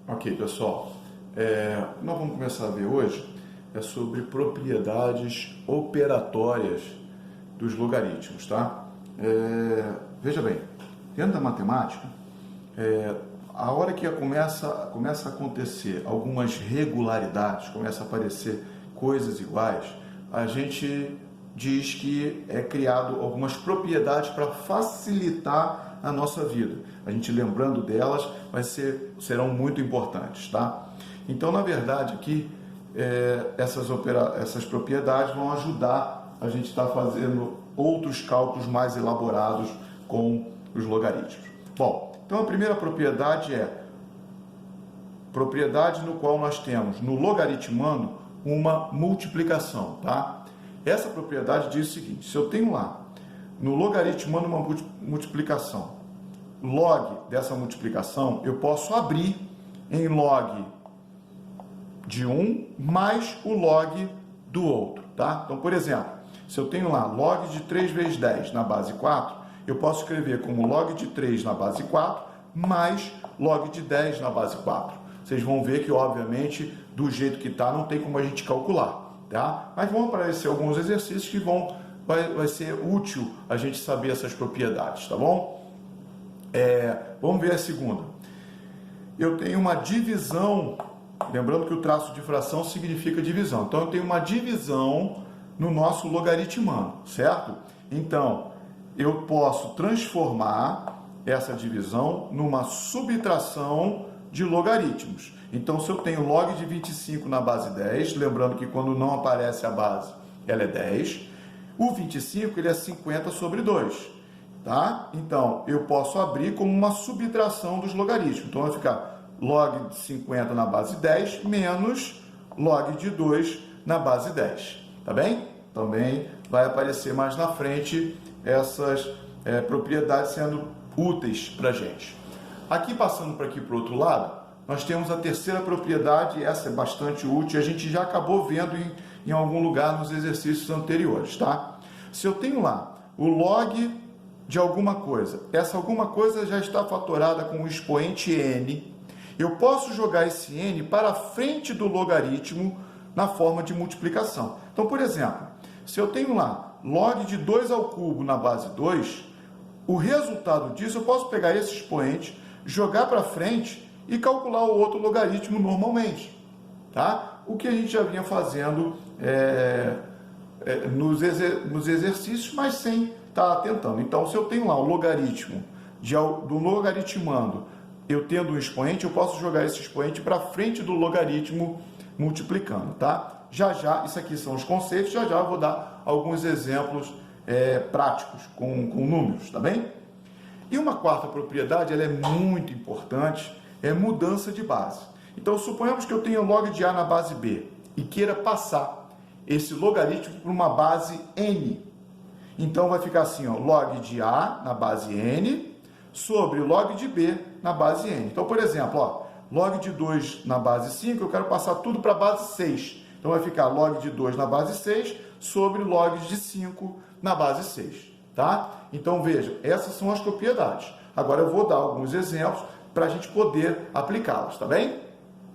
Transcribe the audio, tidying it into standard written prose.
Ok, pessoal, nós vamos começar a ver hoje sobre propriedades operatórias dos logaritmos, tá? Veja bem, dentro da matemática, a hora que começa a acontecer algumas regularidades, começa a aparecer coisas iguais, a gente diz que é criado algumas propriedades para facilitar a nossa vida. A gente lembrando delas serão muito importantes, tá? Então, na verdade, aqui essas propriedades vão ajudar a gente estar fazendo outros cálculos mais elaborados com os logaritmos. Bom, então a primeira propriedade é propriedade no qual nós temos no logaritmando uma multiplicação, tá? Essa propriedade diz o seguinte: se eu tenho lá no logaritmando uma multiplicação, log dessa multiplicação eu posso abrir em log de um mais o log do outro, tá? Então, por exemplo, se eu tenho lá log de 3 vezes 10 na base 4, eu posso escrever como log de 3 na base 4 mais log de 10 na base 4. Vocês vão ver que, obviamente, do jeito que está, não tem como a gente calcular, tá? Mas vão aparecer alguns exercícios que vai ser útil a gente saber essas propriedades, tá bom? Vamos ver a segunda. Eu tenho uma divisão, lembrando que o traço de fração significa divisão. Então, eu tenho uma divisão no nosso logaritmando, certo? Então, eu posso transformar essa divisão numa subtração de logaritmos. Então, se eu tenho log de 25 na base 10, lembrando que quando não aparece a base, ela é 10, o 25 ele é 50 sobre 2, tá? Então, eu posso abrir como uma subtração dos logaritmos. Então, vai ficar log de 50 na base 10 menos log de 2 na base 10, tá bem? Também vai aparecer mais na frente essas propriedades sendo úteis para a gente. Aqui, passando para aqui para o outro lado, nós temos a terceira propriedade, e essa é bastante útil, a gente já acabou vendo em algum lugar nos exercícios anteriores, tá? Se eu tenho lá o log de alguma coisa, essa alguma coisa já está fatorada com o expoente n, eu posso jogar esse n para frente do logaritmo na forma de multiplicação. Então, por exemplo, se eu tenho lá log de 2 ao cubo na base 2, o resultado disso eu posso pegar esse expoente, jogar para frente e calcular o outro logaritmo normalmente, tá? O que a gente já vinha fazendo nos exercícios, mas sem estar atentando. Então, se eu tenho lá o logaritmo do logaritmando, eu tendo um expoente, eu posso jogar esse expoente para frente do logaritmo multiplicando, tá? Já, isso aqui são os conceitos, já eu vou dar alguns exemplos práticos com números, tá bem? E uma quarta propriedade, ela é muito importante, é mudança de base. Então, suponhamos que eu tenha log de A na base B e queira passar esse logaritmo para uma base N. Então, vai ficar assim, ó, log de A na base N sobre log de B na base N. Então, por exemplo, ó, log de 2 na base 5, eu quero passar tudo para a base 6. Então, vai ficar log de 2 na base 6 sobre log de 5 na base 6. Tá? Então, veja, essas são as propriedades. Agora, eu vou dar alguns exemplos para a gente poder aplicá-las, tá bem?